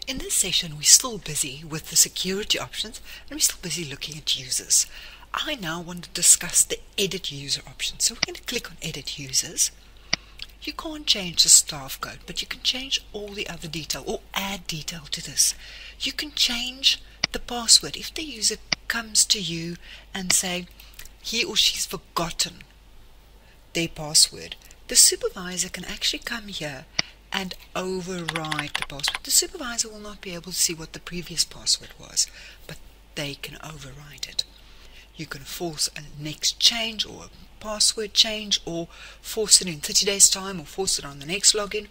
In this session, we're still busy with the security options and we're still busy looking at users. I now want to discuss the edit user option. So we're going to click on edit users. You can't change the staff code, but you can change all the other detail or add detail to this. You can change the password. If the user comes to you and say he or she's forgotten their password, the supervisor can actually come here and override the password. The supervisor will not be able to see what the previous password was, but they can override it. You can force a next change or a password change, or force it in 30 days time, or force it on the next login.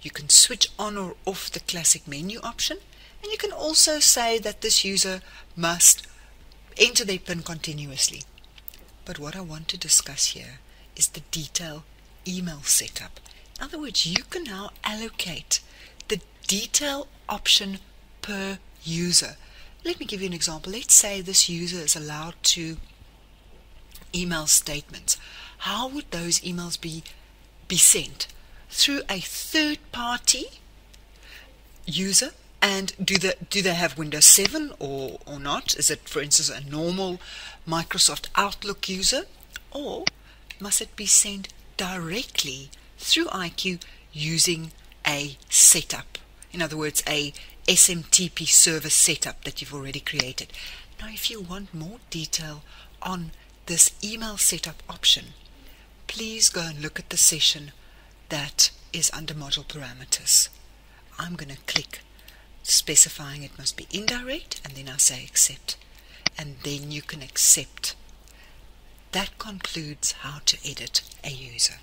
You can switch on or off the classic menu option, and you can also say that this user must enter their PIN continuously. But what I want to discuss here is the detail email setup. In other words, you can now allocate the detail option per user. Let me give you an example. Let's say this user is allowed to email statements. How would those emails be sent? Through a third-party user? And do they have Windows 7 or not? Is it, for instance, a normal Microsoft Outlook user? Or must it be sent directly through IQ using a setup? In other words, a SMTP server setup that you've already created. Now, if you want more detail on this email setup option, please go and look at the session that is under module parameters. I'm going to click specifying it must be indirect, and then I say accept, and then you can accept. That concludes how to edit a user.